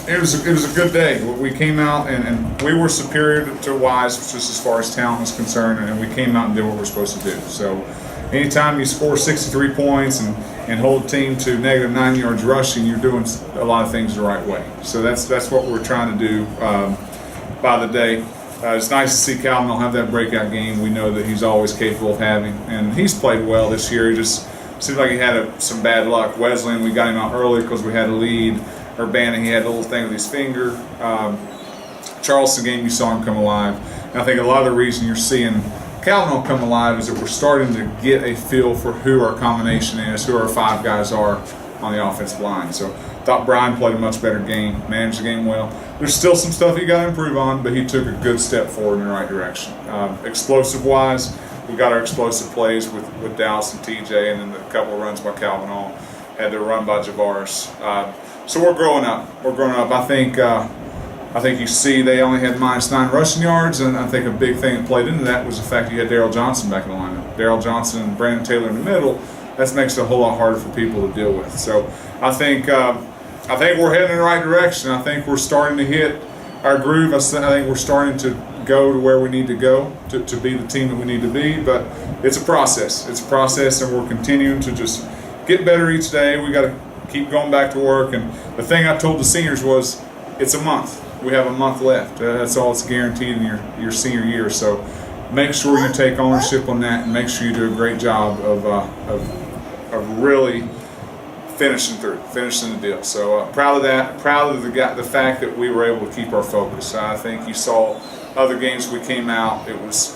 It was a good day. We came out and we were superior to Wise, just as far as talent was concerned, and we came out and did what we're supposed to do. So anytime you score 63 points and hold a team to negative 9 yards rushing, you're doing a lot of things the right way. So that's what we're trying to do by the day. It's nice to see Calvin have that breakout game. We know that he's always capable of having, and he's played well this year. He just seems like he had some bad luck. Wesleyan, we got him out early because we had a lead. Urbana, he had a little thing with his finger. Charleston game, you saw him come alive. And I think a lot of the reason you're seeing Calvin come alive is that we're starting to get a feel for who our combination is, who our 5 guys are on the offensive line. So I thought Brian played a much better game, managed the game well. There's still some stuff he got to improve on, but he took a good step forward in the right direction. Explosive-wise, we got our explosive plays with Dallas and TJ, and then a couple of runs by Calvin Hall. Had the run by Javaris. So we're growing up. I think you see they only had -9 rushing yards, and I think a big thing that played into that was the fact you had Darryl Johnson back in the lineup. Darryl Johnson and Brandon Taylor in the middle. That makes it a whole lot harder for people to deal with. So I think we're heading in the right direction. I think we're starting to hit our groove. I think we're starting to go to where we need to go to be the team that we need to be. But it's a process. It's a process, and we're continuing to just get better each day. We got to keep going back to work. And the thing I told the seniors was, it's a month. We have a month left. That's all it's guaranteed in your senior year. So make sure you take ownership on that, and make sure you do a great job of really finishing the deal. So proud of that. Proud of the fact that we were able to keep our focus. I think you saw other games we came out. It was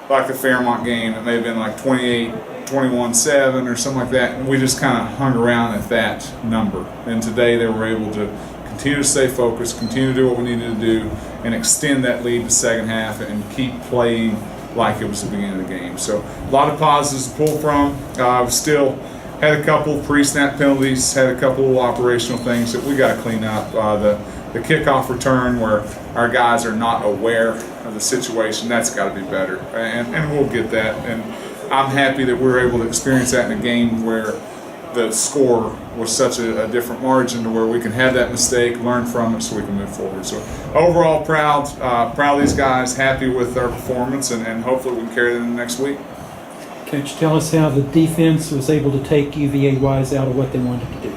like the Fairmont game. It may have been like 21-7 or something like that. And we just kind of hung around at that number. And today they were able to continue to stay focused, continue to do what we needed to do, and extend that lead to second half and keep playing like it was the beginning of the game. So a lot of positives to pull from. We still had a couple pre-snap penalties, had a couple of operational things that we got to clean up. The kickoff return where our guys are not aware of the situation, that's got to be better, and we'll get that. And I'm happy that we were able to experience that in a game where the score was such a different margin to where we can have that mistake, learn from it, so we can move forward. So overall, proud of these guys, happy with their performance, and hopefully we can carry them next week. Coach, tell us how the defense was able to take UVA Wise out of what they wanted to do.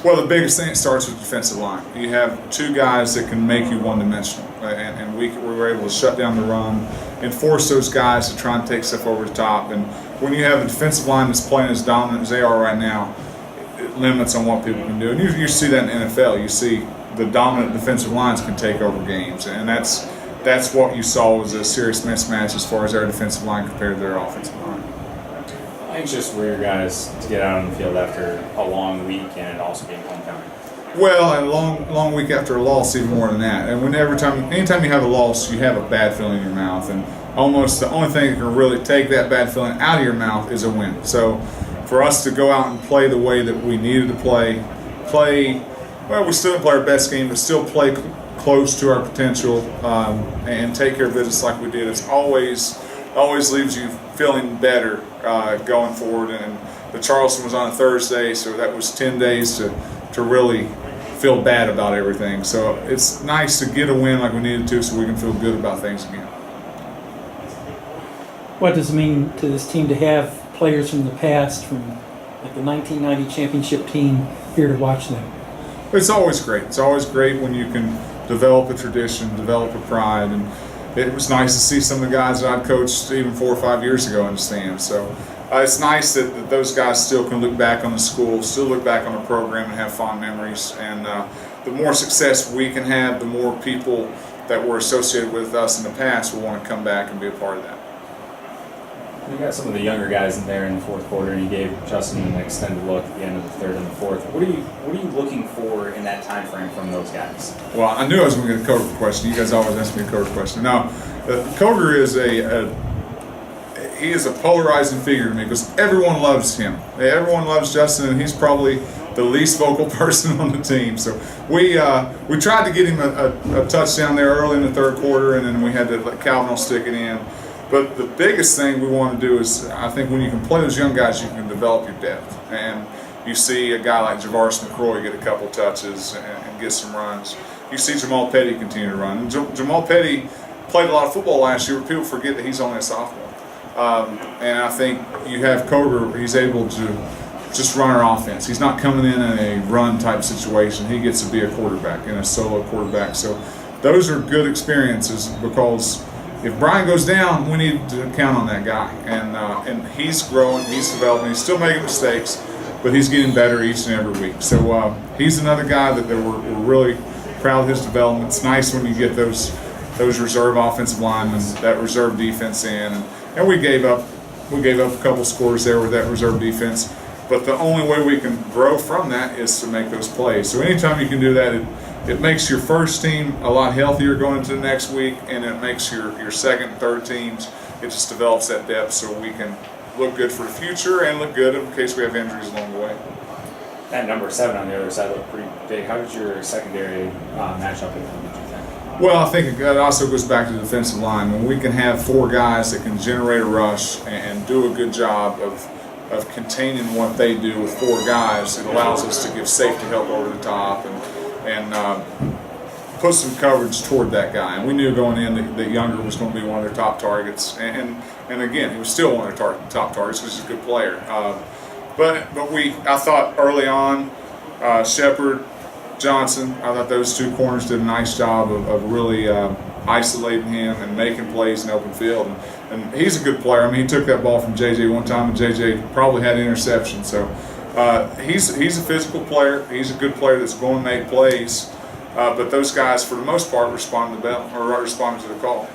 Well, the biggest thing, it starts with defensive line. You have 2 guys that can make you one-dimensional, and we were able to shut down the run and force those guys to try and take stuff over the top. And when you have a defensive line that's playing as dominant as they are right now, it limits on what people can do. And you see that in the NFL. You see the dominant defensive lines can take over games, and that's what you saw was a serious mismatch as far as our defensive line compared to their offensive line. Anxious for your guys to get out on the field after a long week and also being homecoming? Well, and a long week after a loss, even more than that. And anytime you have a loss, you have a bad feeling in your mouth. And almost the only thing that can really take that bad feeling out of your mouth is a win. So for us to go out and play the way that we needed to play, well, we still didn't play our best game, but still play close to our potential and take care of business like we did. It's always leaves you feeling better going forward. And the Charleston was on a Thursday, so that was 10 days to really feel bad about everything. So it's nice to get a win like we needed to, so we can feel good about things again. What does it mean to this team to have players from the past, from like the 1990 championship team, here to watch them? It's always great. It's always great when you can develop a tradition, develop a pride, and it was nice to see some of the guys that I'd coached even 4 or 5 years ago in the stands. So it's nice that those guys still can look back on the school, still look back on the program and have fond memories. And the more success we can have, the more people that were associated with us in the past will want to come back and be a part of that. You got some of the younger guys in there in the fourth quarter, and you gave Justin an extended look at the end of the third and the fourth. What are you looking for in that time frame from those guys? Well, I knew I was going to get a Coder question. You guys always ask me a Coder question. No, Coder is he is a polarizing figure to me because everyone loves him. Everyone loves Justin, and he's probably the least vocal person on the team. So we tried to get him a touchdown there early in the third quarter, and then we had to let Calvin stick it in. But the biggest thing we want to do is, I think when you can play those young guys, you can develop your depth. And You see a guy like Javaris McCroy get a couple touches and get some runs. You see Jamal Petty continue to run. And Jamal Petty played a lot of football last year, but people forget that he's only a sophomore. And I think you have Koger, he's able to just run our offense. He's not coming in a run type situation. He gets to be a quarterback and a solo quarterback. So those are good experiences, because if Brian goes down, we need to count on that guy. And he's growing, he's developing, he's still making mistakes, but he's getting better each and every week. So he's another guy that we're really proud of his development. It's nice when you get those reserve offensive linemen, that reserve defense in, and we gave up a couple scores there with that reserve defense. But the only way we can grow from that is to make those plays. So anytime you can do that, it makes your first team a lot healthier going into the next week, and it makes your second and third teams, it just develops that depth so we can look good for the future and look good in case we have injuries along the way. That number 7 on the other side looked pretty big. How did your secondary match up with them, did you think? Well, I think it also goes back to the defensive line. When we can have 4 guys that can generate a rush and do a good job of containing what they do with 4 guys, it allows us to give safety help over the top and put some coverage toward that guy. And we knew going in that Younger was going to be one of their top targets. And again, he was still one of their top targets because he's a good player. But I thought early on, Shepard, Johnson, I thought those 2 corners did a nice job of really isolating him and making plays in open field. And he's a good player. I mean, he took that ball from JJ one time, and JJ probably had an interception. So he's a physical player. He's a good player that's going to make plays. But those guys, for the most part, responded to the call.